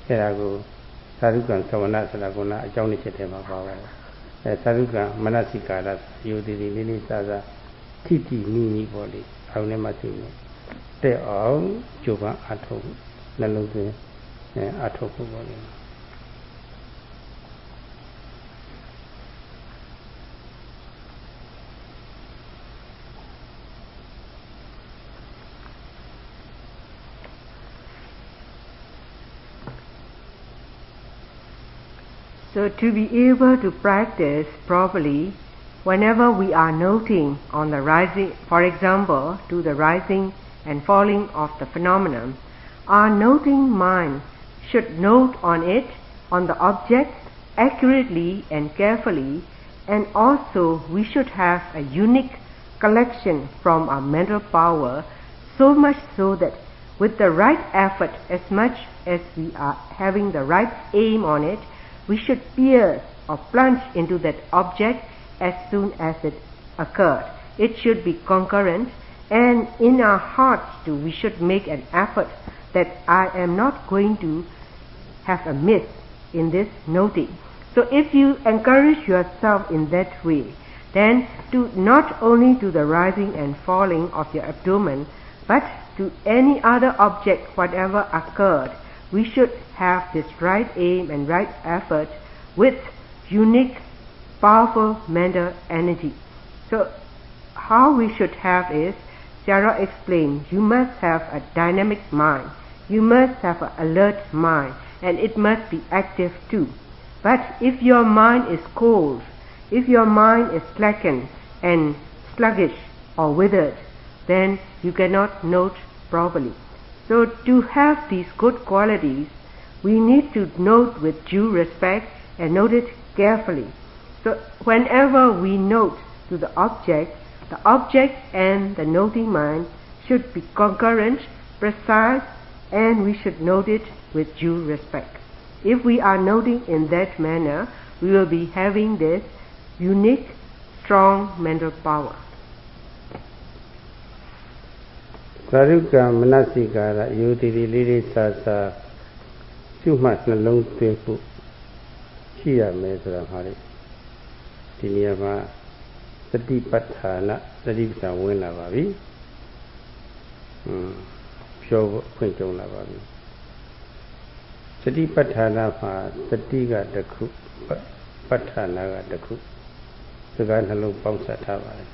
Erago, Sarukan Savana Salagona, a Johnny Chetema Power. Sarukan Manasikara, you did the Lily Saza, Titi Mini body, I'll never see it. They all Juba Ato, Naluke, Atoko body. So to be able to practice properly, whenever we are noting on the rising, for example, to the rising and falling of the phenomenon, our noting mind should note on it, on the object, accurately and carefully, and also we should have a unique collection from our mental power, so much so that with the right effort, as much as we are having the right aim on it, we should pierce or plunge into that object as soon as it occurred. It should be concurrent, and in our hearts too, we should make an effort that I am not going to have a miss in this noting. So if you encourage yourself in that way, then to not only to the rising and falling of your abdomen, but to any other object, whatever occurred, we should have this right aim and right effort with unique, powerful mental energy. So how we should have is, Sarah explained, you must have a dynamic mind, you must have an alert mind, and it must be active too. But if your mind is cold, if your mind is slackened and sluggish or withered, then you cannot note properly. So to have these good qualities, we need to note with due respect and note it carefully. So whenever we note to the object and the noting mind should be concurrent, precise, and we should note it with due respect. If we are noting in that manner, we will be having this unique, strong mental power. Saruka Manasikara, you did the Lily Sasa, too much alone to Chia Mesra Hari. Tiniama, the deep patana, the deep Sawena Babi. Pure Quinton Lavabi. The deep patana, the diga the cook, patana the cook, the Ganalo Ponsa Tavari.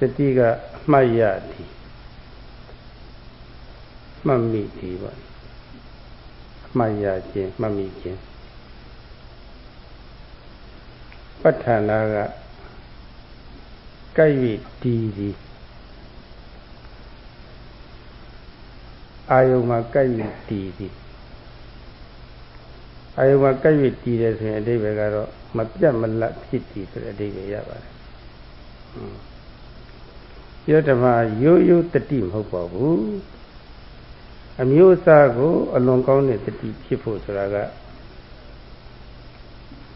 The diga Mayati. Mammy Diva Maya Jin, Mammy Jin Patanaga Kayi Didi Ayoma Kayi Didi Ayoma Kayi Didi as a day Vegaro, Mapjamala City for a day Yava Yotama, you the team hope of a musago along counted the deep people Saraga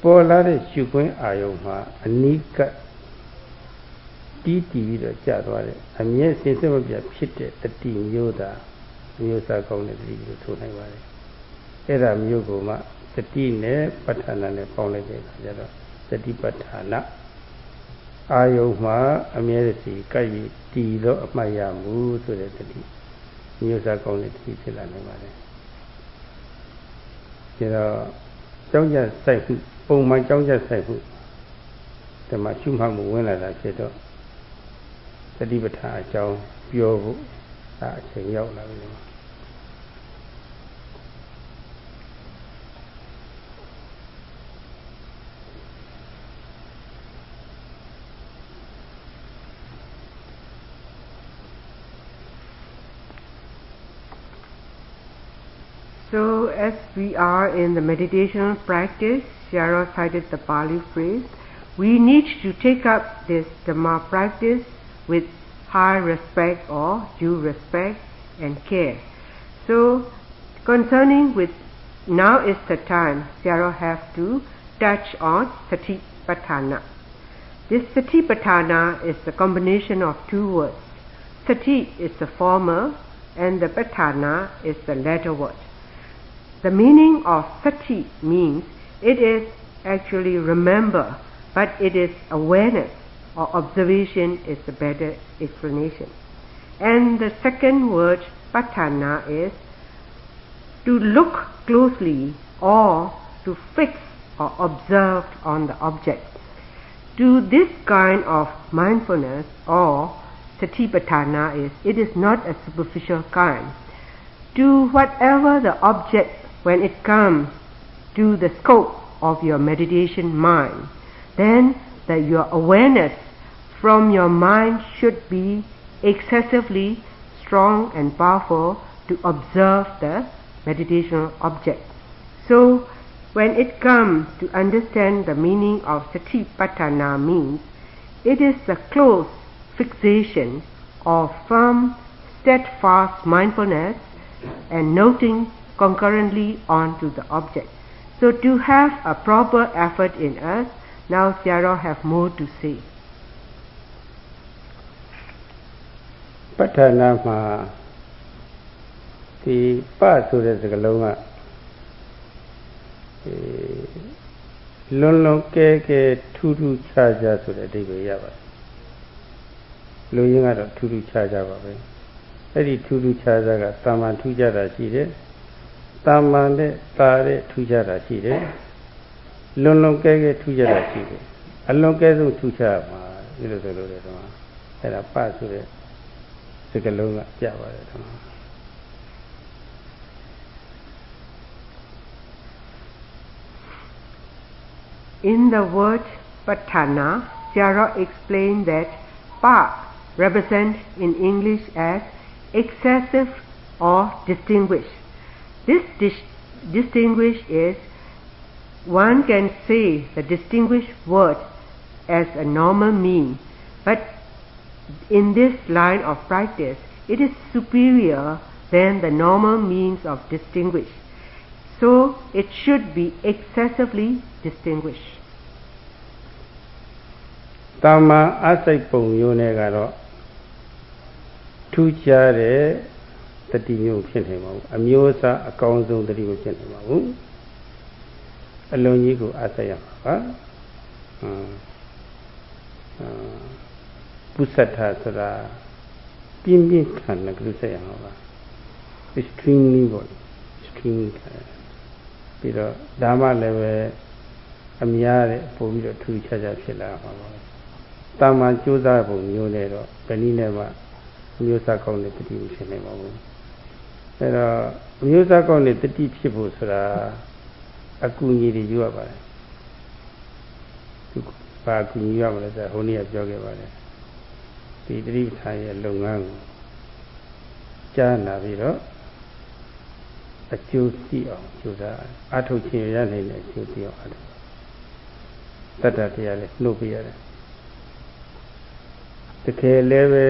Polare Shukun Ayoma, a nika DT the Jadware, and yes, in some of your pitted the team Yoda, Musa counted the two Navare. Era Mugoma, the teen, Patana, and Ponade, the deep Patana Ayoma, a mercy, Kayi, Tilo of Mayamu to the deep. Musa called it Hitler. You know, don't just say, oh, my don't just say who. The Machuma when I said, the Liberta, Joe, Pure, saying, Yo, So as we are in the meditation practice, Shara cited the Pali phrase, we need to take up this Dhamma practice with high respect or due respect and care. So concerning with now is the time Shara have to touch on Satipatthana. This Satipatthana is the combination of two words. Sati is the former and the Patthana is the latter word. The meaning of sati means it is actually remember, but it is awareness or observation is the better explanation. And the second word, patthana, is to look closely or to fix or observe on the object. To this kind of mindfulness or satipatthana it is not a superficial kind. To whatever the object when it comes to the scope of your meditation mind, then your awareness from your mind should be excessively strong and powerful to observe the meditational object. So, when it comes to understand the meaning of satipatthana means, it is the close fixation of firm, steadfast mindfulness and noting concurrently onto the object. So to have a proper effort in us, now Sayadaw have more to say. ပဋ္ဌာနာမှာဒီပဆိုတဲ့စကားလုံးကလွန်လွန်ကဲကဲထူးထူးခြားခြားဆိုတဲ့အဓိပ္ပာယ်ရပါတယ်လူရင်းကတော့ထူးထူးခြားခြားပါပဲအဲ့ဒီထူးထူးခြားခြားကတာမန်ထူးခြားတာရှိတယ်တာမန်နဲ့တာတဲ့ထူးခြားတာရှိတယ်လွန်လွန်ကဲကဲထူးခြားတာရှိတယ်အလွန်ကဲဆုံးထူးခြားမှာဒီလိုဆိုလို့တယ်တော့အဲ့ဒါပဆိုတဲ့စကားလုံးကပြပါတယ်တော့ In the word patthana, Sayadaw explained that pa represents in English as excessive or distinguished. This distinguished is, one can say the distinguished word as a normal mean, but in this line of practice, it is superior than the normal means of distinguished. So it should be excessively distinguished. တာမန်အစိတ်ပုံမျိုးနဲ့ကတော့ထူးခြားတဲ့တတိမျိုးဖြစ်နေမှာဘူးအမျိုးအစားအကောင်းဆုံးတတိမျိုးဖြစ်နေမှာဘူးအလုံးကြီးကိုအစိတ်ရမှာပါပုစတ္ထဆိုတာပြင်းပြင်းထန်တဲ့ကုသရမှာပါ extremely ပေါ့ extremely ပြီးတော့ဒါမှလည်းပဲအများတဲ့ပို့ပြီးတော့ထူးခြားခြားဖြစ်လာမှာပါတာမန်ကြိုးစားပုံမျိုးနဲ့တော့ဘယ်နည်းနဲ့မှအမျိုးအစားကောင်းတဲ့တတိဖြစ်နေမှာဘူးအဲတော့အမျိုးအစားကောင်းတဲ့တတိဖြစ်ဖို့ဆိုတာအကူအညီတွေယူရပါတယ်ဘာအကူအညီရမလဲဆိုတော့ဟိုနေ့ကပြောခဲ့ပါတယ်ဒီတတိထာရဲ့လုပ်ငန်းကိုကြားနာပြီးတော့အကျိုးသိအောင်ကြိုးစားအထုတ်ခြင်းရနိုင်တဲ့အကျိုးသိအောင်အထုတ်တတ္တတရားလေးနှုတ်ပြရတယ်တကယ်လည်းပဲ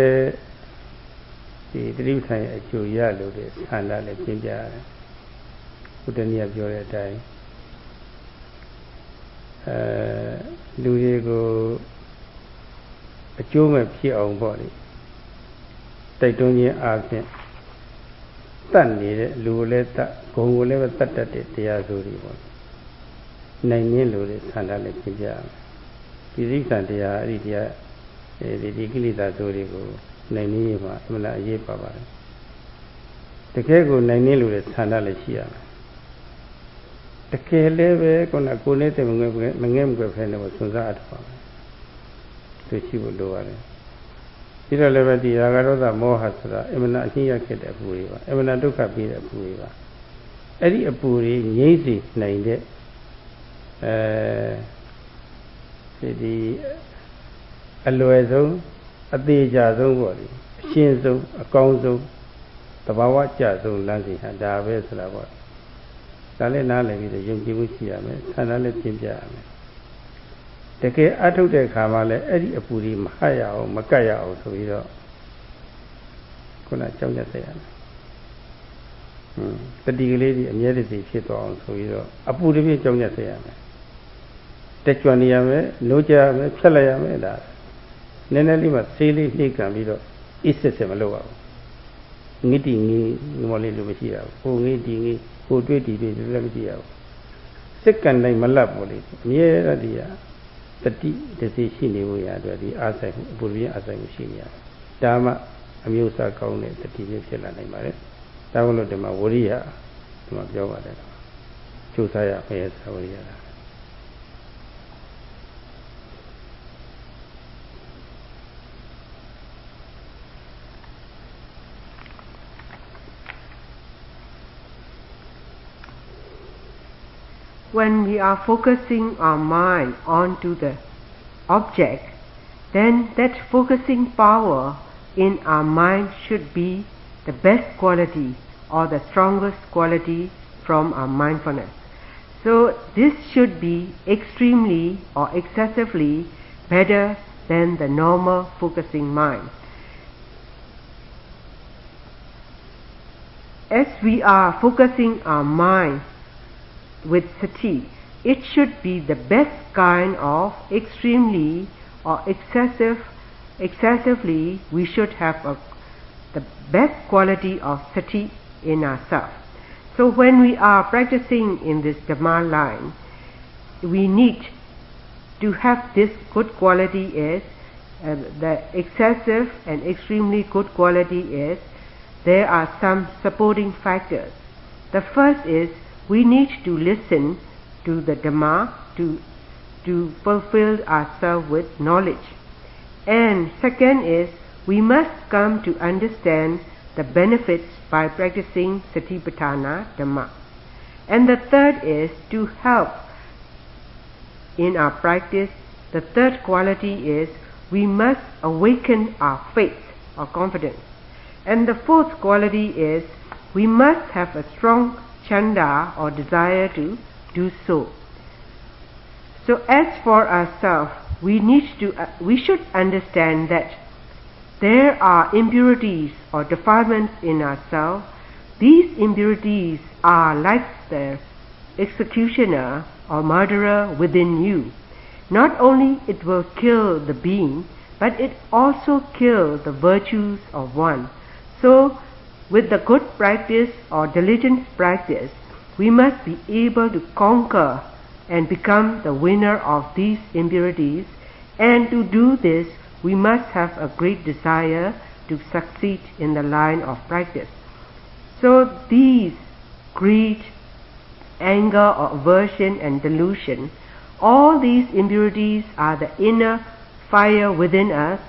ဒီတတိပ္ပံရဲ့အကျိုးရလို့တဲ့ဆန္ဒလည်းပြင်းပြရတယ်ဘုဒ္ဓနည်းပြောတဲ့အတိုင်းလူတွေကိုအကျိုးမဲ့ဖြစ်အောင်ပေါ့လေတိုက်တွန်းခြင်းအပြင်တတ်နေတဲ့လူကိုလည်းတတ်ဂုံကိုလည်းပဲတတ်တတ်တဲ့တရားဆိုတွေပေါ့နိုင်ရင်းလို့တဲ့ဆန္ဒလည်းပြင်းပြရတယ်ဒီသိက္ခာတရားအဲ့ဒီတရားဒီကိလေသာဆိုတွေကိုနိုင်နေမှာအမှန်အရေးပါပါတယ်တကယ်ကိုနိုင်နေလို့တဲ့ဆန္ဒလည်းရှိရမယ်တကယ်လည်းပဲခုနကိုနေတဲ့မငဲ့ဖဲနေလို့စွန့်စားအပ်ပါမယ်သူရှိဖို့လိုပါတယ်ပြီးတော့လည်းပဲဒီရာဂဒေါသမောဟဆိုတာအမှန်အရှင်းရခဲ့တဲ့အပူတွေပါအမှန်ဒုက္ခပြီးတဲ့အပူတွေပါအဲ့ဒီအပူတွေငြိမ့်စေနိုင်တဲ့ဒီအလွယ်ဆုံးအသေးချာဆုံးပေါ့လေအရှင်းဆုံးအကောင်းဆုံးတဘာဝကျဆုံးလမ်းစဉ်ဟာဒါပဲဆိုတာပေါ့ဒါလည်းနားလည်ပြီးတော့ယုံကြည်မှုရှိရမယ်ဆန္ဒလည်းပြင်းပြရမယ်တကယ်အထုတ်တဲ့အခါမှာလည်းအဲ့ဒီအပူတွေမဟတ်ရအောင်မကတ်ရအောင်ဆိုပြီးတော့ခုနကြောက်ရတဲ့ရမယ်တတိကလေးဒီအမြဲတည်းဖြစ်သွားအောင်ဆိုပြီးတော့အပူတွေပြကြောက်ရတဲ့ရမယ်တက်ကြွနေရမယ်လို့ကြရမယ်ဖြတ်လိုက်ရမယ်ဒါနည်းနည်းလေးမှဆေးလေးနှိပ်ကန်ပြီးတော့အစ်စစ်စစ်မလုပ်ရဘူး ngiti ngoli loမရှိတာကိုngitiကိုတွေ့တီတွေလည်းမရှိရဘူးစိတ်ကံတိုင်းမလတ်ပေါ်လေအမြဲတည်းကတတိတစီရှိနေဖို့ရအတွက်ဒီအားဆိုင်မှုအပူရင်းအားဆိုင်မှုရှိနေရတယ်ဒါမှအမျိုးအစားကောင်းတဲ့တတိမျိုးဖြစ်လာနိုင်ပါတယ်ဒါကြောင့်လို့ဒီမှာဝရိယဒီမှာပြောပါတယ်ကျိုးစားရမယ်ဆိုဝရိယလားWhen we are focusing our mind onto the object, then that focusing power in our mind should be the best quality or the strongest quality from our mindfulness. So this should be extremely or excessively better than the normal focusing mind. As we are focusing our mind with sati, it should be the best kind of extremely or excessively we should have the best quality of sati in ourselves. So when we are practicing in this Dhamma line, we need to have this good quality is the excessive and extremely good quality is there are some supporting factors. The first is we need to listen to the Dhamma to fulfill ourselves with knowledge. And second is we must come to understand the benefits by practicing Satipatthana Dhamma. And the third is to help in our practice. The third quality is we must awaken our faith or confidence. And the fourth quality is we must have a strong chanda or desire to do so. So as for ourselves, we should understand that there are impurities or defilements in ourselves. These impurities are like the executioner or murderer within you. Not only it will kill the being, but it also kill the virtues of one. So with the good practice or diligent practice, we must be able to conquer and become the winner of these impurities, and to do this we must have a great desire to succeed in the line of practice. So these greed, anger or aversion and delusion, all these impurities are the inner fire within us,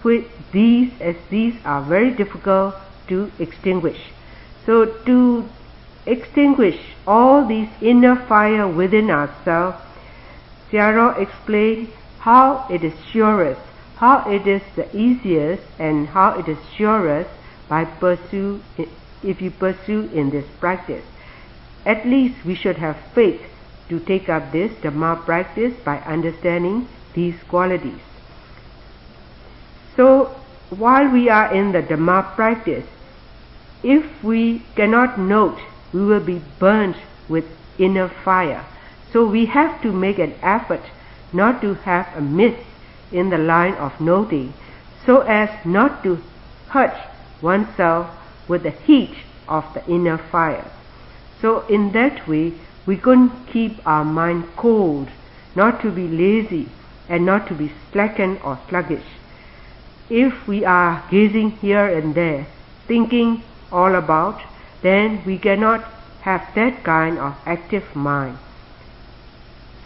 as these are very difficult to extinguish. So to extinguish all these inner fire within ourselves, Sayadaw explained how it is surest, how it is the easiest, and how it is surest if you pursue in this practice. At least we should have faith to take up this Dhamma practice by understanding these qualities. So while we are in the Dhamma practice, if we cannot note, we will be burnt with inner fire. So we have to make an effort not to have a miss in the line of noting, so as not to hurt oneself with the heat of the inner fire. So in that way, we couldn't keep our mind cold, not to be lazy and not to be slackened or sluggish. If we are gazing here and there, thinking all about, then we cannot have that kind of active mind.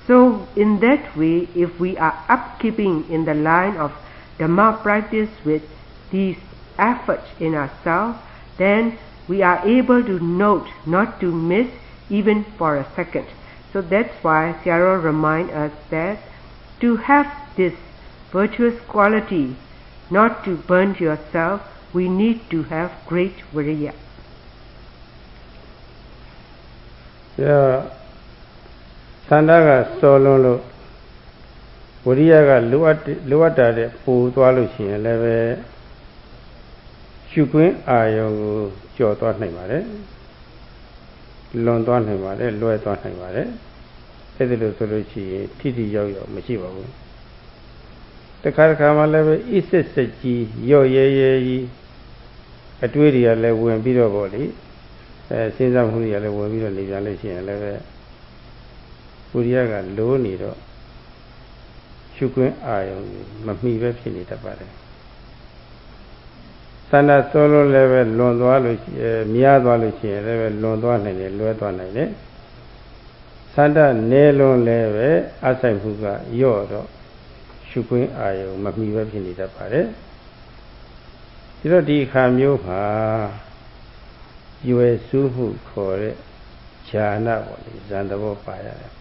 So in that way, if we are upkeeping in the line of Dhamma practice with these efforts in ourselves, then we are able to note, not to miss even for a second. So that's why Sayadaw reminds us that to have this virtuous quality, not to burn yourself, we need to have great viriya. Sandaga sololo viriyaga luatta de pu twa lo shin le be shu kwin ayon ko jaw twa nai pare luan twa nai pare luai twa nai pare aidi lo so lo chi yin thi yaw yaw machi ba bu takha ma le be isit sat ji yaw ye ji အတွေးတွေကလည်းဝင်ပြီးတော့ပေါ့လေစဉ်းစားမှုတွေကလည်းဝင်ပြီးတော့နေပြန်လို့ရှိရင်လည်းပဲဝိရိယကလိုးနေတော့ရှုခွင့်အာရုံမမှီပဲဖြစ်နေတတ်ပါတယ်သန္တာစောလို့လည်းပဲလွန်သွားလို့များသွားလို့ရှိရင်လည်းပဲလွန်သွားနိုင်တယ်လွဲသွားနိုင်တယ်သန္တာနဲလွန်လည်းပဲအဆိုင်မှုကယော့တော့ရှုခွင့်အာရုံမမှီပဲဖြစ်နေတတ်ပါတယ်ဒီတော့ဒီအခါမျိုးမှာရွယ်စုမှုခေါ်တဲ့ဉာဏ်ပေါ့လေဇန်သဘောပါရတယ်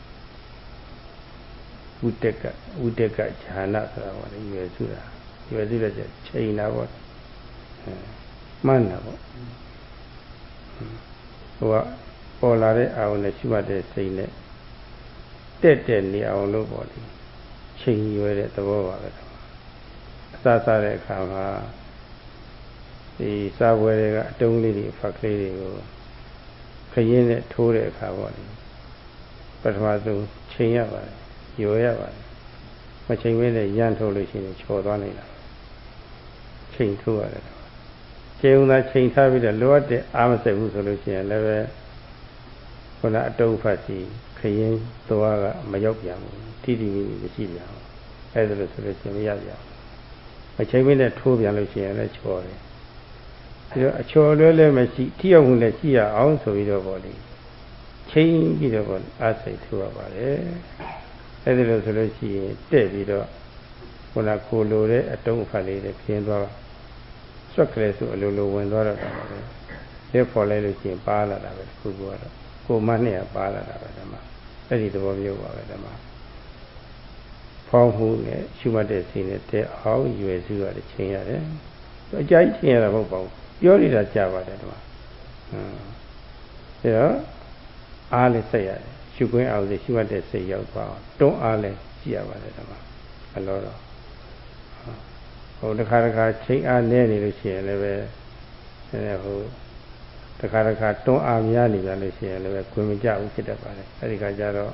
ဝိတက်ကဉာဏ်ဆိုတာပေါ့လေရွယ်စုတဲ့ချိန်တာပေါ့မှန်တာပေါ့ဟိုကပေါ်လာတဲ့အာရုံနဲ့ရှိမှတ်တဲ့စိတ်နဲ့တက်နေအောင်လို့ပေါ့လေချိန်ရွယ်တဲ့သဘောပါပဲအစားစားတဲ့အခါမှာဒီစားပွဲတွေကအတုံးလေးတွေဖတ်ကလေးတွေကိုခရင်နဲ့ထိုးတဲ့အခါပေါ့လေပထမဆုံးချိန်ရပါတယ်ရွယ်ရပါတယ်မချိန်မနဲ့ရမ်းထိုးလို့ရှိရင်ချော်သွားနေတာချိန်ထိုးရတယ်ကျေုံသာချိန်ထားပြီးတော့လိုအပ်တဲ့အားမစိတ်ဘူးဆိုလို့ရှိရင်လည်းပဲခုနအတုံးဖတ်စီခရင်သွားကမရောက်ပြန်ဘူးတိတိမိမိမရှိပြန်ဘူးအဲဒါလို့ဆိုလို့ရှိရင်မရပြန်ဘူးမချိန်မနဲ့ထိုးပြန်လို့ရှိရင်လည်းချော်တယ်ဒီတော့အချော်လွဲလည်းမရှိထိရောက်မှုလည်းရှိရအောင်ဆိုပြီးတော့ပေါ့လေချိန်ပြီးတော့ပေါ့အားစိတ်ထိုးရပါတယ်အဲဒီလိုဆိုလို့ရှိရင်တဲ့ပြီးတော့ခုနကိုလိုတဲ့အတုံးအဖတ်လေးတွေခင်းသွားဆွက်ကလေးဆိုအလိုလိုဝင်သွားတော့တာပါပဲလက်ဖော်လိုက်လို့ရှိရင်ပါလာတာပဲခုကတော့ကိုမနဲ့ပါလာတာပဲဓမ္မအဲ့ဒီသဘောမျိုးပါပဲဓမ္မဖောင်းမှုနဲ့ရှုမှတ်တဲ့စိတ်နဲ့တဲ့အောင်ရွယ်စုရတယ်ချိန်ရတယ်အကြိုက်ချိန်ရတာမဟုတ်ပါဘူးပြောနေတာကြာပါတယ်ဓမ္မဒါတော့အားလေးစိတ်ရတယ်ရှုခွင့်အောင်စိတ်ရှုမှတ်တဲ့စိတ်ရောက်သွားအောင်တွန်းအားလေးကြည့်ရပါတယ်ဓမ္မအလောတော့ဟိုတခါချိန်အားနည်းနေလို့ရှိရင်လည်းပဲဟိုတခါတွန်းအားများနေကြလို့ရှိရင်လည်းပဲခွင့်မကြဘူးဖြစ်တတ်ပါတယ်အဲဒီခါကျတော့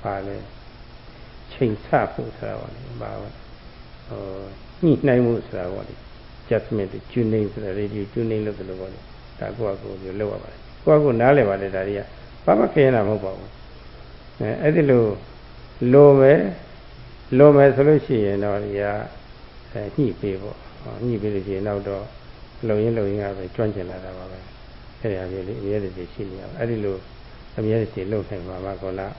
ပါလေချိန်ဆဖို့ဆိုတာပါလေပါဟိုညှိနှိုင်းမှုဆိုတာပါလေ judgment tuning ဆိုတာ radio tuning လို့ဆိုလို့ပါလေဒါကိုယ့်အကိုလုပ်ရပါတယ်ကိုယ့်အကိုနားလည်ပါတယ်ဒါတွေကဘာမှခရင်တာမဟုတ်ပါဘူးအဲ့ဒီလိုမယ်ဆိုလို့ရှိရင်တော့ဒီကညှိပေးပေါ့ညှိပေးလို့ရှိရင်နောက်တော့လုံရင်းကပဲကျွမ်းကျင်လာတာပါပဲအဲ့ဒီအပြင်လေးအမြဲတည်းရှိနေရအောင်အဲ့ဒီလိုအမြဲတည်းလုံနိုင်မှာပါကောလား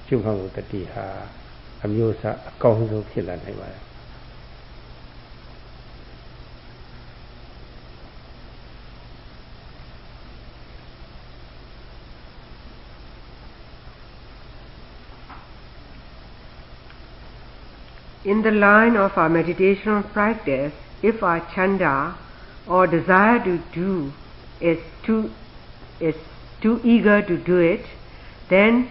ကျုပ်ဟောင်းတတိဟာအမျိုးအစားအကောင်းဆုံးဖြစ်လာနိုင်ပါတယ်In the line of our meditational practice, if our chanda or desire to do is too eager to do it, then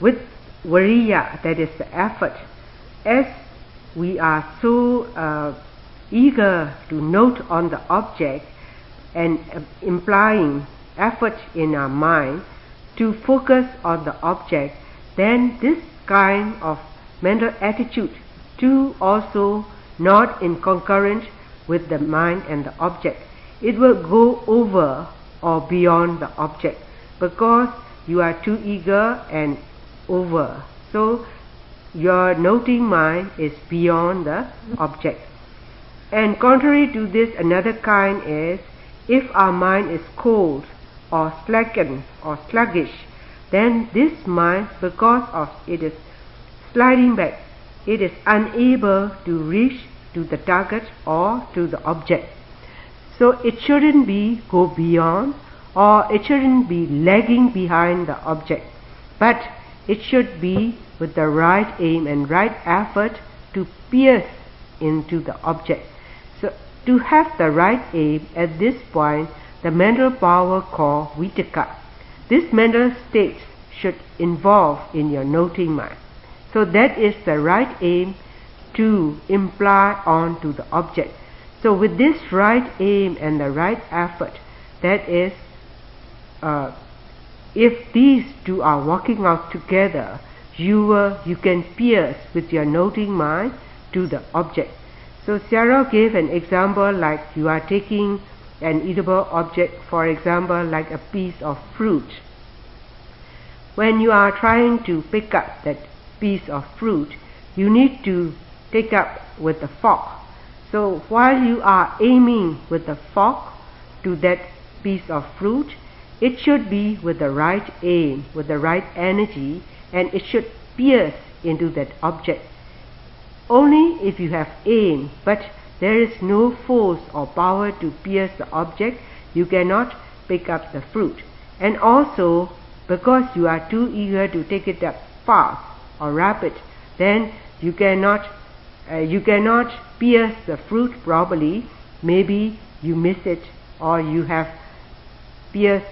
with variya, that is the effort, as we are so eager to note on the object and implying effort in our mind to focus on the object, then this kind of mental attitude too also not in concurrence with the mind and the object. It will go over or beyond the object because you are too eager and over. So your noting mind is beyond the object. And contrary to this, another kind is if our mind is cold or slackened or sluggish, then this mind, because of it is sliding back, it is unable to reach to the target or to the object. So it shouldn't be go beyond, or it shouldn't be lagging behind the object, but it should be with the right aim and right effort to pierce into the object. So to have the right aim at this point, the mental power called vitakka, this mental state should involve in your noting mind. So that is the right aim to imply on to the object. So with this right aim and the right effort, that is, if these two are working out together, you can pierce with your noting mind to the object. So Sarah gave an example like you are taking an edible object, for example, like a piece of fruit. When you are trying to pick up that piece of fruit, you need to take up with the fork. So while you are aiming with the fork to that piece of fruit, it should be with the right aim, with the right energy, and it should pierce into that object. Only if you have aim, but there is no force or power to pierce the object, you cannot pick up the fruit. And also, because you are too eager to take it up fast or rapid, then you cannot pierce the fruit properly. Maybe you miss it, or you have pierced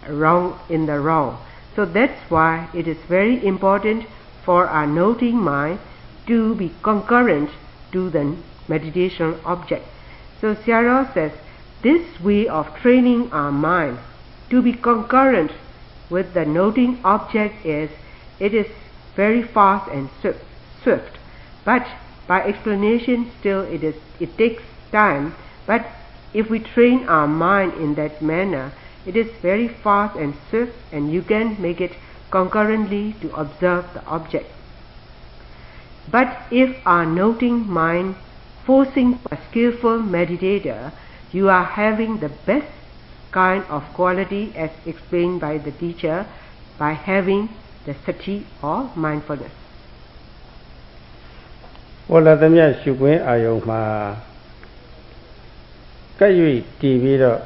in the wrong. So that's why it is very important for our noting mind to be concurrent to the meditation object. So Sayadaw says, this way of training our mind to be concurrent with the noting object it is very fast and swift. But by explanation, still it takes time. But if we train our mind in that manner, it is very fast and swift, and you can make it concurrently to observe the object. But if our noting mind forcing a skillful meditator, you are having the best kind of quality as explained by the teacher by having the sati or mindfulness. ဝလာသမ ्य ရှုခွင့်အာယုံမှာကပ်၍တည်ပြီးတော့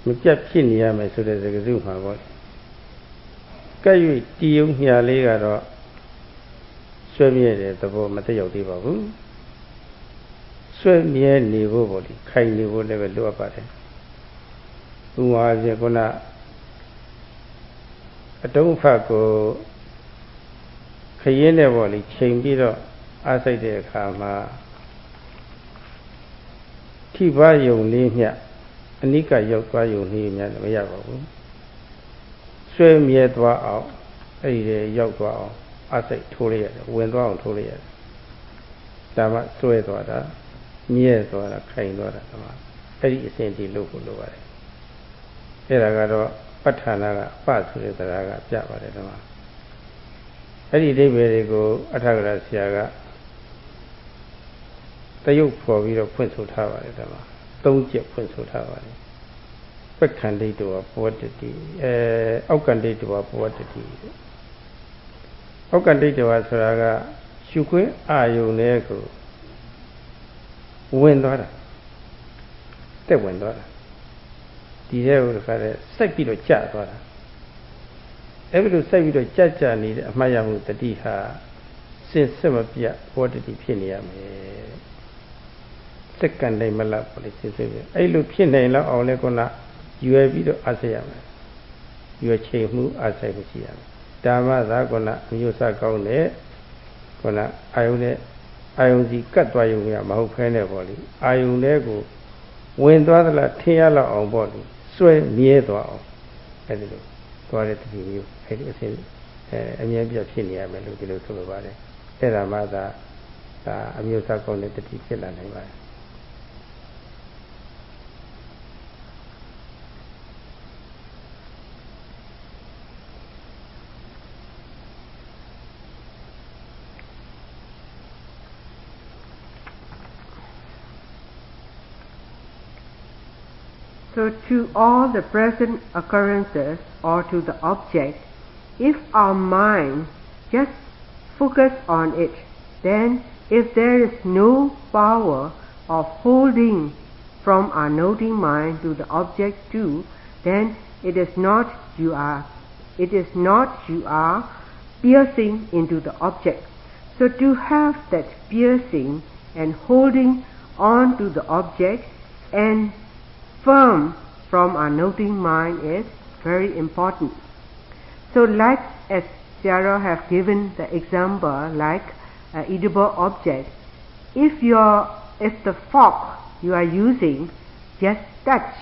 မပြတ်ဖြစ်နေရမယ်ဆိုတဲ့စကားစုမှာပေါ့ကပ်၍တည်ုံညာလေးကတော့ဆွဲမြဲတဲ့သဘောမတက်ရောက်သေးပါဘူးဆွဲမြဲနေဖို့ပေါ့ဒီခိုင်နေဖို့လည်းပဲလိုအပ်ပါတယ်ဥပမာဖြင့်ခုနအတုံးဖတ်ကိုခရင်နဲ့ပေါ့လေချိန်ပြီးတော့အားစိတ်တဲ့အခါမှာထိပါယုံလေးမြတ်အနိကရောက်သွားယုံလေးမြတ်မရပါဘူးဆွဲမြဲသွားအောင်အဲ့ဒီရောက်သွားအောင်အားစိတ်ထိုးလိုက်ရတယ်ဝင်သွားအောင်ထိုးလိုက်ရတယ်ဒါမှဆွဲသွားတာမြဲသွားတာခိုင်သွားတာဒါမှအဲ့ဒီအစဉ်ဒီလို့ဖို့လိုပါတယ်အဲ့ဒါကတော့ပဋ္ဌာနာကပဆိုတဲ့တရားကပြပါတယ်ဒါမှအဲ့ဒီအဓိပ္ပာယ်တွေကိုအထက်ကရာဆရာကတရုပ်ဖော်ပြီးတော့ဖွင့်ဆိုထားပါတယ်ဒါမှသုံးချက်ဖွင့်ဆိုထားပါတယ်ပက္ခန္တိတောပဝတ္တိအောက်ကန္တိတောပဝတ္တိအောက်ကန္တိတောဆိုတာကရှုခွင့်အာယုန်နဲ့ကိုဝင်သွားတာတက်ဝင်သွားတာဒီထဲကိုခါတဲ့စိုက်ပြီးတော့ကြာသွားတာအဲ့ဒီလိုစိုက်ပြီးတော့ကြာနေတဲ့အမှတ်ရမှုတတိဟာစစ်မပြတ်ဘောတတိဖြစ်နေရမယ်စက္ကန့်တိုင်းမလားပေါ့လေစစ်ပြအဲ့လိုဖြစ်နေလောက်အောင်လဲခုနရွယ်ပြီးတော့အားစိတ်ရမယ်ရွယ်ချိန်မှုအားစိတ်မရှိရမယ်ဒါမှသာခုနအမျိုးစားကောင်းတဲ့ခုနအာယုန်နဲ့အာယုန်စီကတ်သွားရုံကမဟုတ်ဖဲနဲ့ပေါ့လေအာယုန်လေးကိုဝင်သွားသလားထင်ရလောက်အောင်ပေါ့လေစွဲမြဲသွားအောင်အဲ့ဒီလိုသွားတဲ့တတိမျိုးအဲ့ဒီအစဉ်အမြဲပြတ်ဖြစ်နေရမယ်လို့ဒီလိုဆိုလိုပါတယ်အဲ့ဒါမှသာအမျိုးစားကောင်းတဲ့တတိဖြစ်လာနိုင်ပါတယ် So to all the present occurrences or to the object, if our mind just focus on it, then if there is no power of holding from our noting mind to the object too, then it is not you are piercing into the object. So to have that piercing and holding on to the object and firm from our noting mind is very important. So like as Sayadaw have given the example like an edible object, if the fork you are using just touch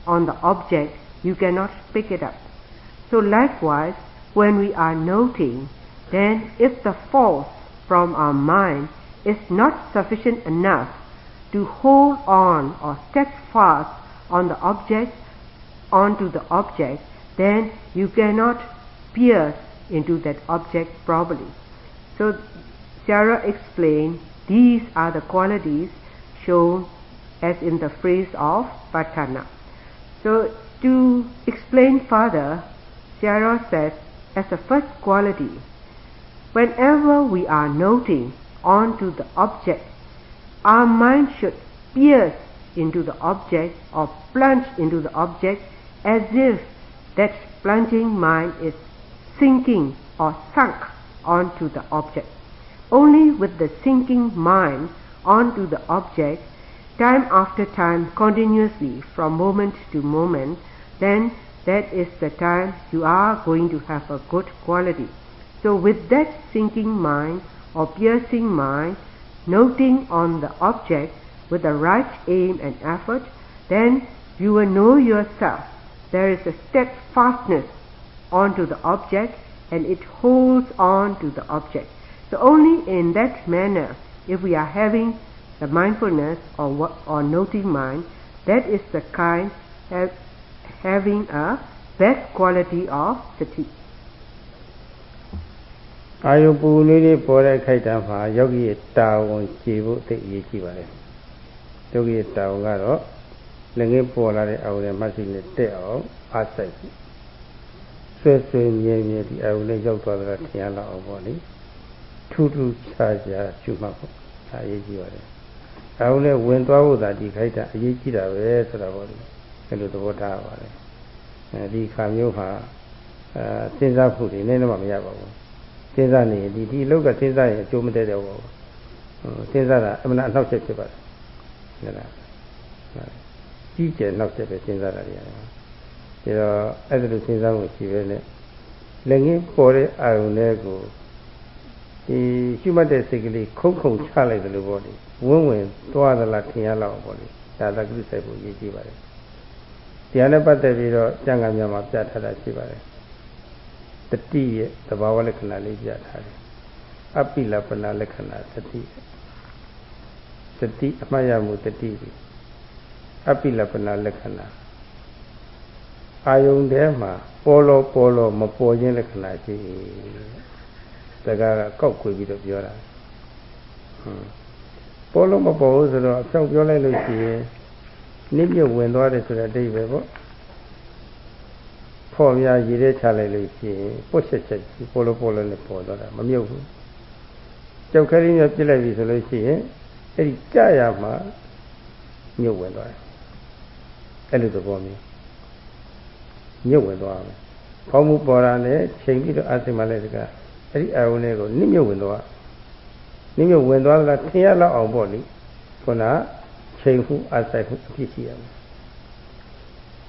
on the object, you cannot pick it up. So likewise, when we are noting, then if the force from our mind is not sufficient enough to hold on or steadfast on the object, onto the object, then you cannot pierce into that object properly. So Sarah explained these are the qualities shown as in the phrase of Patthana. So to explain further, Sarah says, as a first quality, whenever we are noting onto the object, our mind should pierce into the object or plunge into the object as if that plunging mind is sinking or sunk onto the object. Only with the sinking mind onto the object, time after time, continuously, from moment to moment, then that is the time you are going to have a good quality. So with that sinking mind or piercing mind, noting on the object with the right aim and effort, then you will know yourself. There is a steadfastness onto the object and it holds on to the object. So only in that manner, if we are having the mindfulness or noting mind, that is the kind of having a best quality of sati. အာယုပူလေးလေးပေါ်တဲ့ခိုက်တံမှာယောဂီရဲ့တာဝန်ကြည်ဖို့သိအရေးကြီးပါတယ်။ယောဂီရဲ့တာဝန်ကတော့လည်းငယ်ပေါ်လာတဲ့အာယုနဲ့မှတ်စိနဲ့တက်အောင်အားစိုက်ဆွဲဆွဲမြဲမြဲဒီအာယုနဲ့ရောက်သွားတာထင်ရလောက်အောင်ပေါ့လေ။ထူးထူးခြားခြားရှုမှတ်ဖို့ဒါအရေးကြီးပါတယ်။အာယုနဲ့ဝင်သွားဖို့သာဒီခိုက်တံအရေးကြီးတာပဲဆိုတာပေါ့လေ။အဲ့လိုသဘောထားပါတယ်။ဒီခါမျိုးဟာစဉ်းစားဖို့ဒီနည်းနည်းမှမရပါဘူး။ စဉ်းစားနေဒီအလုပ်ကစဉ်းစားရင်အကျိုးမတည့်တော့ဘူး။စဉ်းစားတာအမှန်အနှောက်အယှက်ဖြစ်ပါတယ်။ဟုတ်လား။ကြီးကျယ်နှောက်အယှက်ပဲစဉ်းစားတာတွေရတယ်။ဒါတော့အဲ့ဒါလိုစဉ်းစားမှုရှိပဲနဲ့လက်ငင်းပေါ်တဲ့အာရုံတွေကိုဒီရှုမှတ်တဲ့စိတ်ကလေးခုံချလိုက်တယ်လို့ပေါ့လေ။ဝန်းဝင်သွားသလားထင်ရလောက်ပေါ့လေ။ဒါသက္ကုစိုက်ဖို့ရည်ကြီးပါတယ်။တရားနဲ့ပတ်သက်ပြီးတော့ကျမ်းဂန်များမှာပြထားတာရှိပါတယ်။ တတိရဲ့သဘာဝလက္ခဏာလေးပြထားတယ်အပိလပနာလက္ခဏာတတိတတိအမှတ်ရမှုတတိအပိလပနာလက္ခဏာအာယုန်ထဲမှာပေါ်လောမပေါ်ခြင်းလက္ခဏာရှိတကားကကောက်ခွေပြီးတော့ပြောတာပေါ်လောမပေါ်ဘူးဆိုတော့အဖြောက်ပြောလိုက်လို့ရှိရင်နိမြုပ်ဝင်သွားတယ်ဆိုတဲ့အဓိပ္ပာယ်ပေါ့ ဖော်ပြရည်ရဲချလိုက်လို့ရှိရင်ပုတ်ချက်ပေါ်လောနဲ့ပေါ်တော့တာမမြုပ်ဘူးကြောက်ခဲရင်းပြစ်လိုက်ပြီဆိုလို့ရှိရင်အဲ့ဒီကြရမှာမြုပ်ဝင်သွားတယ်အဲ့လိုသဘောမျိုးမြုပ်ဝင်သွားမယ်ဖောင်းမှုပေါ်တာနဲ့ချိန်ပြီးတော့အစိမ့်မှလည်းတကအဲ့ဒီအာရုံလေးကိုနိမြုပ်ဝင်သွားတာထင်ရလောက်အောင်ပေါ့လေခုနချိန်မှုအစိုက်မှုအဖြစ်ရှိရမယ်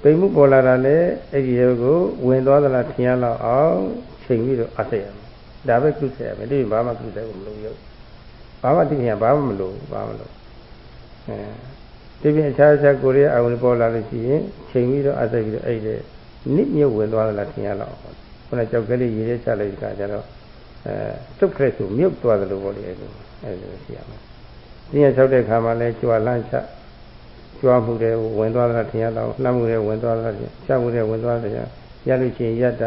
ပိမှုပေါ်လာတာလည်းအဲ့ဒီရေကိုဝင်သွားသလားထင်ရလောက်အောင်ချိန်ပြီးတော့အဆက်ရမယ်ဒါပဲကုသရမယ်ဒီဘာမှကုသဖို့မလိုရုပ်ဘာမှသိရင်ဘာမှမလိုဒီပြင်အခြားကိုရီးယားအဝင်ပေါ်လာလို့ရှိရင်ချိန်ပြီးတော့အဆက်ပြီးတော့အဲ့ဒီနစ်မြုပ်ဝင်သွားသလားထင်ရလောက်ခုနကြောက်ကလေးရေရဲချလိုက်တဲ့အခါကျတော့တုတ်ခရက်ဆိုမြုပ်သွားတယ်လို့ပေါ့လေအဲ့လိုရှိရမယ်ဒီရ၆တဲ့ခါမှလည်းကြွာလန့်ချ ကြွားမှုတွေဝင်သွားတာထင်ရတော့နှမ်းမှုတွေဝင်သွားတာချမှုတွေဝင်သွားတယ်ရလို့ရှိရင်ရတ္တ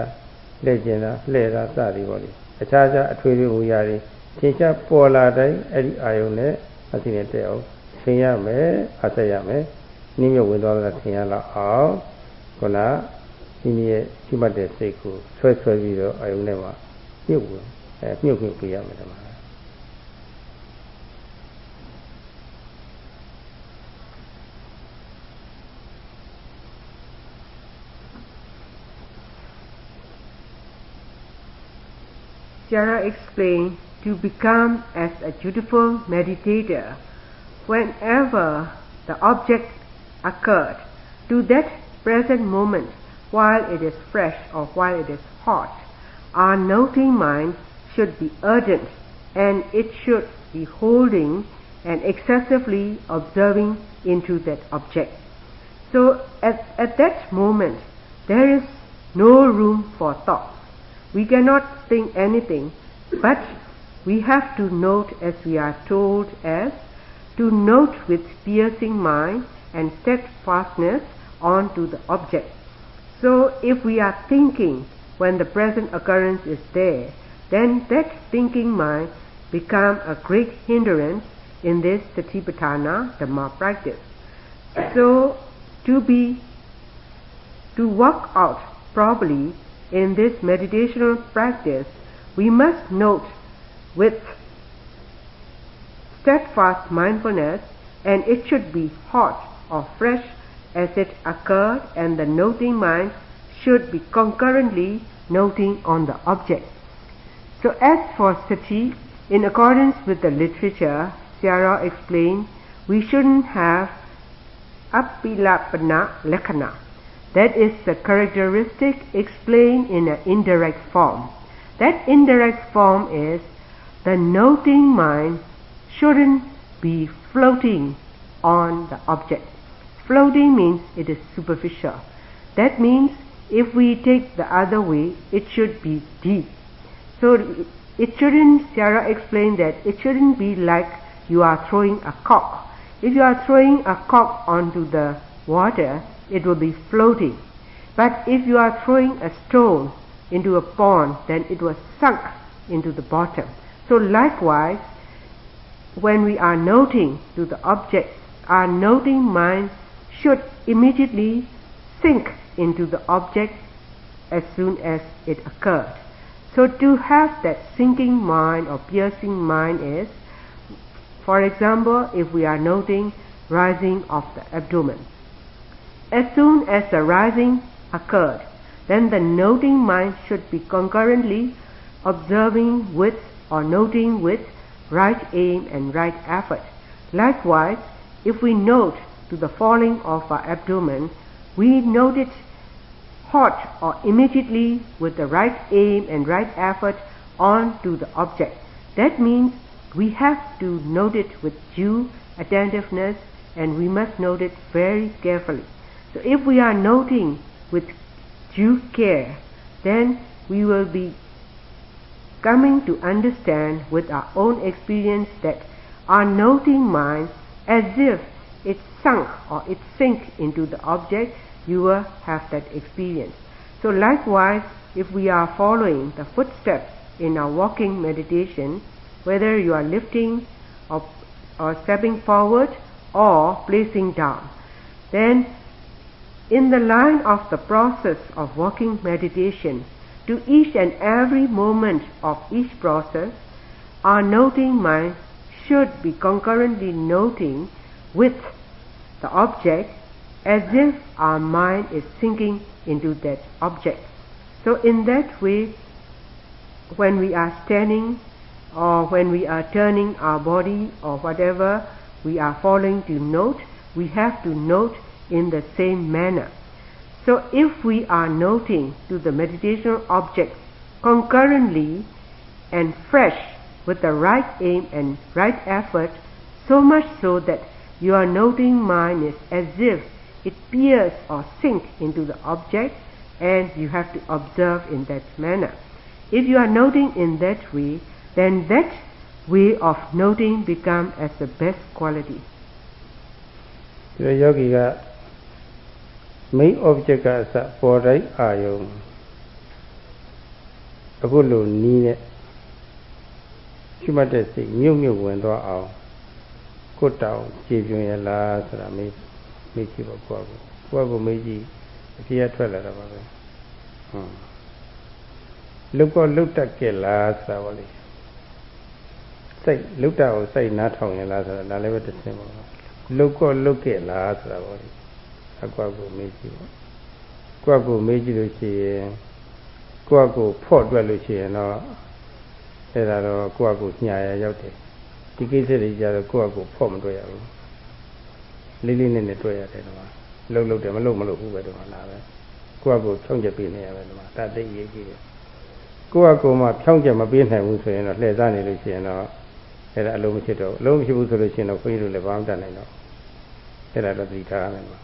လက်ကျင်တာလှဲ့တာစသည်ပေါ့လေအခြားအထွေထွေဟူရာတွေသင်္ချပေါ်လာတိုင်းအဲ့ဒီအာယုံနဲ့အသိနဲ့တက်အောင်သင်ရမယ်အဆက်ရမယ်နိမြုပ်ဝင်သွားတာထင်ရတော့အောင်ခုနဒီနည်းရှိမှတ်တဲ့စိတ်ကိုဆွဲပြီးတော့အာယုံနဲ့မှာမြုပ်ပြရမယ်တမ Jara explained, to become as a dutiful meditator, whenever the object occurred, to that present moment, while it is fresh or while it is hot, our noting mind should be ardent and it should be holding and excessively observing into that object. So at that moment, there is no room for thought. We cannot think anything, but we have to note as we are told as to note with piercing mind and steadfastness onto the object. So if we are thinking when the present occurrence is there, then that thinking mind becomes a great hindrance in this Satipatthana Dhamma practice. So to work out properly in this meditational practice, we must note with steadfast mindfulness, and it should be hot or fresh as it occurred, and the noting mind should be concurrently noting on the object. So as for sati, in accordance with the literature, Sayadaw explained, we shouldn't have apilapana lakhana. That is the characteristic explained in an indirect form. That indirect form is the noting mind shouldn't be floating on the object. Floating means it is superficial. That means if we take the other way, it should be deep. So it shouldn't, Sayadaw explained that it shouldn't be like you are throwing a cork. If you are throwing a cork onto the water, it will be floating. But if you are throwing a stone into a pond, then it was sunk into the bottom. So likewise, when we are noting to the object, our noting mind should immediately sink into the object as soon as it occurred. So to have that sinking mind or piercing mind is, for example, if we are noting rising of the abdomen, as soon as the rising occurred, then the noting mind should be concurrently observing with or noting with right aim and right effort. Likewise, if we note to the falling of our abdomen, we note it hot or immediately with the right aim and right effort on to the object. That means we have to note it with due attentiveness, and we must note it very carefully. So if we are noting with due care, then we will be coming to understand with our own experience that our noting mind, as if it sunk or it sink into the object, you will have that experience. So likewise, if we are following the footsteps in our walking meditation, whether you are lifting or stepping forward or placing down, then in the line of the process of walking meditation, to each and every moment of each process, our noting mind should be concurrently noting with the object as if our mind is sinking into that object. So in that way, when we are standing or when we are turning our body or whatever we are following to note, we have to note in the same manner. So if we are noting to the meditation object concurrently and fresh with the right aim and right effort, so much so that your noting mind is as if it pierce or sink into the object, and you have to observe in that manner. If you are noting in that way, then that way of noting becomes as the best quality. The yogi ga main object ka sa por dai ayongအခုလိုနီးနဲ့ရှိမှတ်တဲ့စိတ်မြုပ်မြုပ်ဝင်သွားအောင်ကိုယ်တောင်ကြည်ပြွင်ရလားဆိုတာမေးကြည့်ပါကိုယ့်ကိုမေးကြည့်အပြည့်အထွက်လာတာပါပဲလုတ်တော့လုတ်တတ်ကြလားဆိုတာပါလေစိတ်လုတ်တာကိုစိတ်နားထောင်ရလားဆိုတာဒါလည်းပဲတစ်ဆင့်ပါလုတ်တော့လုတ်ကြလားဆိုတာပါလေအကွာကိုမေးကြည့်ပါကိုယ့်ကိုမေးကြည့်လို့ရှိရင်ကိုယ့်ကိုဖော့တွက်လို့ရှိရင်တော့အဲ့ဒါတော့ကိုယ့်ကိုညာရရောက်တယ်ဒီကိစ္စတွေကြတော့ကိုယ့်ကိုဖော့မတွက်ရဘူးလေးလေးနဲ့တွက်ရတယ်တော့လှုပ်တယ်မလှုပ်ဘူးပဲတော့လားပဲကိုယ့်ကိုဖြောင်းချက်ပေးနေရပဲတော့ဒါတိတ်ရေးကြည့်တယ်ကိုယ့်ကိုမှဖြောင်းချက်မပေးနိုင်ဘူးဆိုရင်တော့လှည့်စားနေလို့ရှိရင်တော့အဲ့ဒါအလုံးမဖြစ်တော့အလုံးမဖြစ်ဘူးဆိုလို့ရှိရင်တော့ခွေးတို့လည်းဘာမှတတ်နိုင်တော့အဲ့ဒါတော့သိထားရမယ်ပါ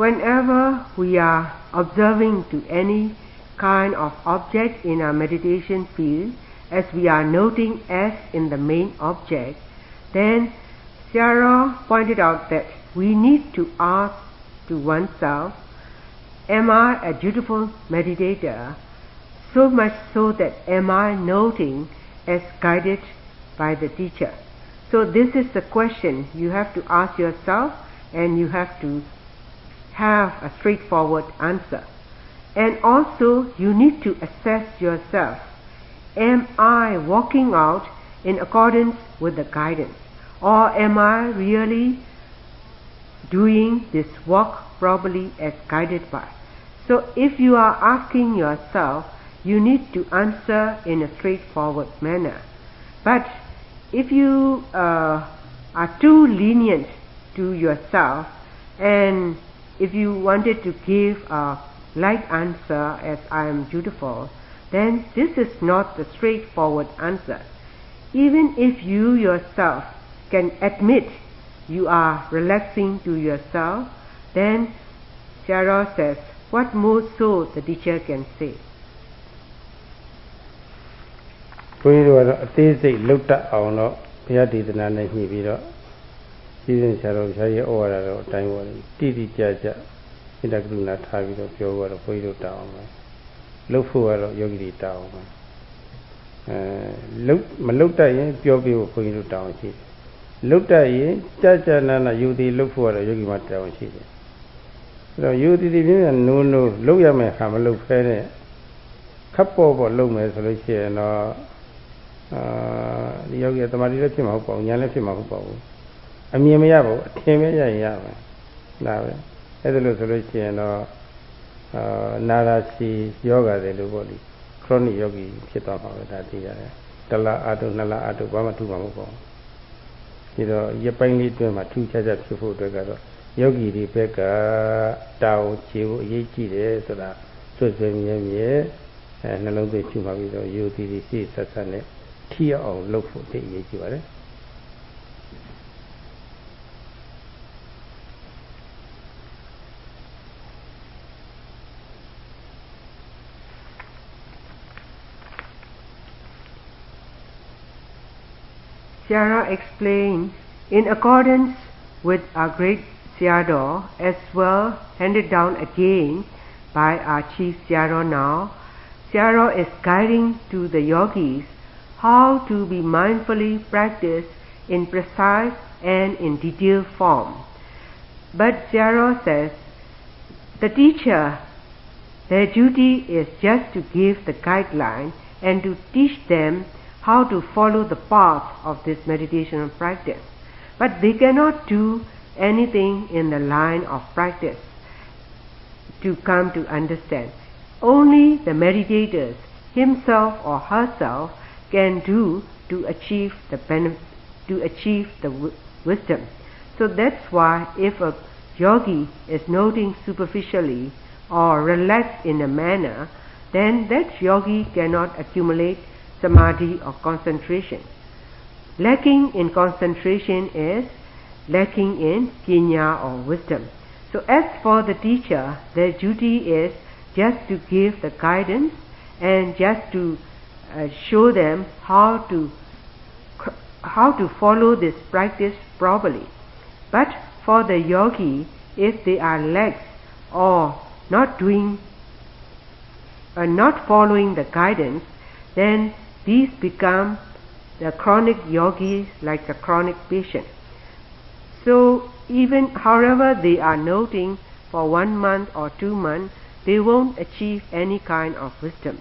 Whenever we are observing to any kind of object in our meditation field as we are noting as in the main object, then Sayadaw pointed out that we need to ask to oneself, am I a dutiful meditator? So much so that am I noting as guided by the teacher? So this is the question you have to ask yourself, and you have to have a straightforward answer. And also you need to assess yourself. Am I walking out in accordance with the guidance? Or am I really doing this walk properly as guided by? So if you are asking yourself, you need to answer in a straightforward manner. But if you are too lenient to yourself, and if you wanted to give a light answer as I am dutiful, then this is not the straightforward answer. Even if you yourself can admit you are relaxing to yourself, then Sayadaw says, what more so the teacher can say? ဘုန်းကြီးတို့ကတော့အသေးစိတ်လှုပ်တတ်အောင်တော့ဘုရားဒေသနာနဲ့ညှိပြီးတော့ကြီးစဉ်ဆရာတော်ဘုရားရဲ့ဩဝါဒတော်အတိုင်းပေါ်တိတိကျကျမေတ္တာကရုဏာထားပြီးတော့ပြောတော့ဘုန်းကြီးတို့တောင်းအောင်ပဲလှုပ်ဖို့ကတော့ယောဂီတွေတောင်းအောင်ပဲလှုပ်မလှုပ်တတ်ရင်ပြောပြဖို့ဘုန်းကြီးတို့တောင်းအောင်ရှိတယ်လှုပ်တတ်ရင်ကြာကြာနာနာယူသည်လှုပ်ဖို့ကတော့ယောဂီမှာတောင်းအောင်ရှိတယ်အဲ့တော့ယူသည်ပြင်းပြနိုးလှုပ်ရမယ်ခါမလှုပ်ဖဲနဲ့ခပ်ပေါ်လှုပ်မယ်ဆိုလို့ရှိရင်တော့ဒီယောဂီသမာဓိလည်းဖြစ်မှာမဟုတ်ပါဘူးဉာဏ်လည်းဖြစ်မှာမဟုတ်ပါဘူးအမြင်မရပါဘူးအထင်ပဲရရင်ရမယ်ဒါပဲအဲ့ဒါလို့ဆိုလို့ရှိရင်တော့နာရာစီယောဂတယ်လို့ပေါ့လေ chronic ယောဂီဖြစ်သွားမှာပဲဒါသိရတယ်တလားအာတုနှစ်လားအာတုဘာမှထူမှာမဟုတ်ပါဘူးဒီတော့ရပိုင်းလေးတွင်းမှာထူးခြားခြားဖြစ်ဖို့အတွက်ကတော့ယောဂီတွေဘက်ကတောင်းချေဖို့အရေးကြီးတယ်ဆိုတာဆွဆွမြဲမြဲနှလုံးသွင်းရှုမှပြီးတော့ယူတည်တည်စိတ်ဆက်ဆက်နဲ့ထီအောင်လုပ်ဖို့သိအရေးကြီးပါတယ် Sayadaw explained, in accordance with our great Sayadaw, as well handed down again by our chief Sayadaw now, Sayadaw is guiding to the yogis how to be mindfully practiced in precise and in detailed form. But Sayadaw says, the teacher, their duty is just to give the guideline and to teach them how to follow the path of this meditation practice. But they cannot do anything in the line of practice to come to understand. Only the meditators, himself or herself, can do to achieve the wisdom. So that's why if a yogi is noting superficially or relaxed in a manner, then that yogi cannot accumulate samadhi or concentration. Lacking in concentration is lacking in panya or wisdom. So as for the teacher, their duty is just to give the guidance and just to show them how to follow this practice properly. But for the yogi, if they are lax or not following the guidance, then these become the chronic yogis, like the chronic patient. So even however they are noting for 1 month or 2 months, they won't achieve any kind of wisdom.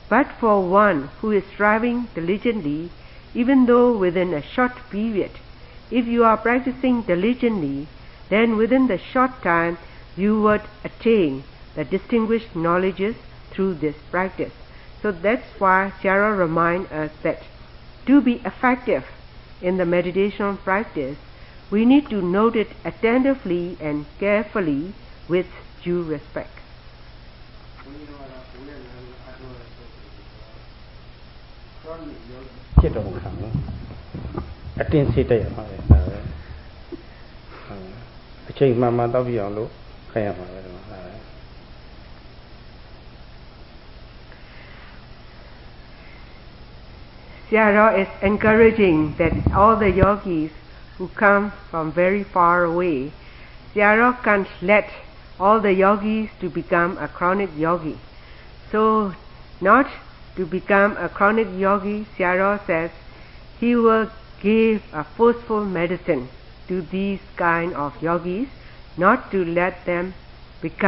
But for one who is striving diligently, even though within a short period, if you are practicing diligently, then within the short time you would attain the distinguished knowledges through this practice. So that's why Sayadaw reminds us that to be effective in the meditation practice, we need to note it attentively and carefully with due respect. จิตတော်ခံလို့အတင်းစိတ်တက်ရမှာပဲဒါပဲအချိန်မှန်မှန်တော့ပြအောင်လို့ခိုင်းရမှာပဲဒါပဲ Sayadaw is encouraging that all the yogis who come from very far away, Sayadaw can't let all the yogis to become a chronic yogi. So, not to become a chronic yogi, Sayadaw says, he will give a forceful medicine to these kind of yogis, not to let them become